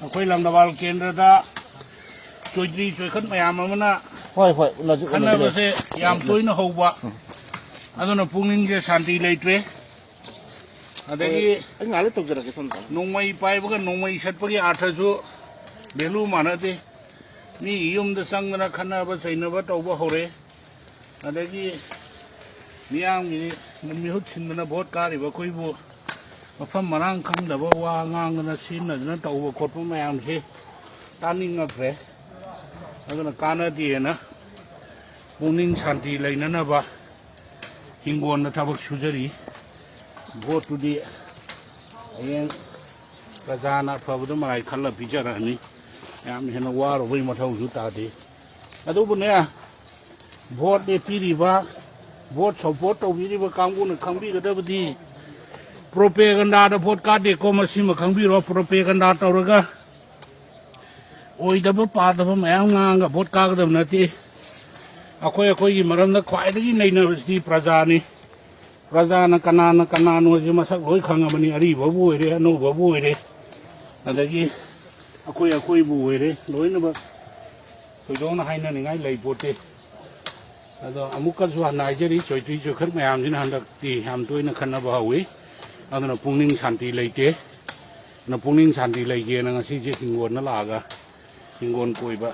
ꯑꯩꯈꯣꯏ ꯂꯝꯗꯕꯥꯜ ꯀꯦꯟꯗ꯭ꯔꯗ ꯆꯣꯏꯗ꯭ꯔꯤ ꯆꯣꯏꯈꯠ ꯃꯌꯥꯝ ꯑꯃꯅ ꯈꯟꯅꯕꯁꯦ ꯌꯥꯝ ꯇꯣꯏꯅ ꯍꯧꯕ ꯑꯗꯨꯅ ꯄꯨꯛꯅꯤꯡꯁꯦ ꯁꯥꯟꯇꯤ ꯂꯩꯇ꯭ꯔꯦ ꯑꯗꯒꯤ ꯅꯣꯡꯃꯩ ꯄꯥꯏꯕꯒ ꯅꯣꯡꯃꯩ ꯁꯠꯄꯒꯤ ꯑꯥꯔꯊꯁꯨ ꯚꯦꯂꯨ ꯃꯥꯟꯅꯗꯦ ꯃꯤ ꯌꯨꯝꯗ ꯆꯪꯗꯅ ꯈꯟꯅꯕ ꯆꯩꯅꯕ ꯇꯧꯕ ꯍꯧꯔꯦ ꯑꯗꯒꯤ ꯃꯤꯌꯥꯝꯒꯤ ꯃꯤꯍꯨꯠ ꯁꯤꯟꯗꯅ ꯚꯣꯠ ꯀꯥꯔꯤꯕ ꯑꯩꯈꯣꯏꯕꯨ ꯃꯐꯝ ꯃꯔꯥꯡ ꯈꯪꯗꯕ ꯋꯥ ꯉꯥꯡꯗꯅ ꯁꯤꯖꯤꯟꯅꯗꯅ ꯇꯧꯕ ꯈꯣꯠꯄ ꯃꯌꯥꯝꯁꯦ ꯇꯥꯅꯤꯡꯉꯛꯇ꯭ꯔꯦ ꯑꯗꯨꯅ ꯀꯥꯟꯅꯗꯦꯅ ꯄꯨꯛꯅꯤꯡ ꯁꯥꯟꯇꯤ ꯂꯩꯅꯅꯕ ꯍꯤꯡꯒꯣꯜꯗ ꯊꯕꯛ ꯁꯨꯖꯔꯤ ꯚꯣꯠꯇꯨꯗꯤ ꯍꯌꯦꯡ ꯄ꯭ꯔꯖꯥꯅ ꯑꯐꯕꯗ ꯃꯔꯥꯏ ꯈꯜꯂ ꯄꯤꯖꯔꯛꯑꯅꯤ ꯌꯥꯝ ꯍꯦꯟꯅ ꯋꯥꯔꯨꯕꯒꯤ ꯃꯊꯧꯁꯨ ꯇꯥꯗꯦ ꯑꯗꯨꯕꯨꯅꯦ ꯚꯣꯠ ꯂꯦꯞꯄꯤꯔꯤꯕ ꯚꯣꯠ ꯁꯞꯄꯣꯔꯠ ꯇꯧꯕꯤꯔꯤꯕ ꯀꯥꯡꯕꯨꯅ ꯈꯪꯕꯤꯒꯗꯕꯗꯤ ꯄ꯭ꯔꯣꯄꯦꯒꯟꯗꯥꯗ ꯚꯣꯠ ꯀꯥꯗꯦꯀꯣ ꯃꯁꯤꯃ ꯈꯪꯕꯤꯔꯣ ꯄ꯭ꯔꯣꯄꯦꯒꯟꯗꯥ ꯇꯧꯔꯒ ꯑꯣꯏꯗꯕ ꯄꯥꯗꯕ ꯃꯌꯥꯝ ꯉꯥꯡꯉꯒ ꯚꯣꯠ ꯀꯥꯒꯗꯕ ꯅꯠꯇꯦ ꯑꯩꯈꯣꯏꯒꯤ ꯃꯔꯝꯗ ꯈ꯭ꯋꯥꯏꯗꯒꯤ ꯅꯩꯅꯕꯁꯤꯗꯤ ꯄ꯭ꯔꯖꯥꯅꯤ ꯄ꯭ꯔꯖꯥꯅ ꯀꯅꯥꯅꯣꯁꯦ ꯃꯁꯛ ꯂꯣꯏ ꯈꯪꯉꯕꯅꯤ ꯑꯔꯤꯕꯕꯨ ꯑꯣꯏꯔꯦ ꯑꯅꯧꯕꯕꯨ ꯑꯣꯏꯔꯦ ꯑꯗꯒꯤ ꯑꯩꯈꯣꯏꯕꯨ ꯑꯣꯏꯔꯦ ꯂꯣꯏꯅꯃꯛ ꯊꯣꯏꯗꯣꯛꯅ ꯍꯥꯏꯅꯅꯤꯡꯉꯥꯏ ꯂꯩ ꯄꯣꯠꯇꯦ ꯑꯗꯣ ꯑꯃꯨꯛꯀꯁꯨ ꯍꯟꯅ ꯍꯥꯏꯖꯔꯤ ꯆꯣꯏꯇ꯭ꯔꯤ ꯆꯣꯏꯈꯠ ꯃꯌꯥꯝꯁꯤꯅ ꯍꯟꯗꯛꯇꯤ ꯌꯥꯝ ꯇꯣꯏꯅ ꯈꯟꯅꯕ ꯍꯧꯏ ꯑꯗꯨꯅ ꯄꯨꯛꯅꯤꯡ ꯁꯥꯟꯇꯤ ꯂꯩꯇꯦ ꯑꯗꯨꯅ ꯄꯨꯛꯅꯤꯡ ꯁꯥꯟꯇꯤ ꯂꯩꯒꯦꯅ ꯉꯁꯤꯁꯦ ꯍꯤꯡꯒꯣꯜꯗ ꯂꯥꯛꯑꯒ ꯍꯤꯡꯒꯣꯜ ꯀꯣꯏꯕ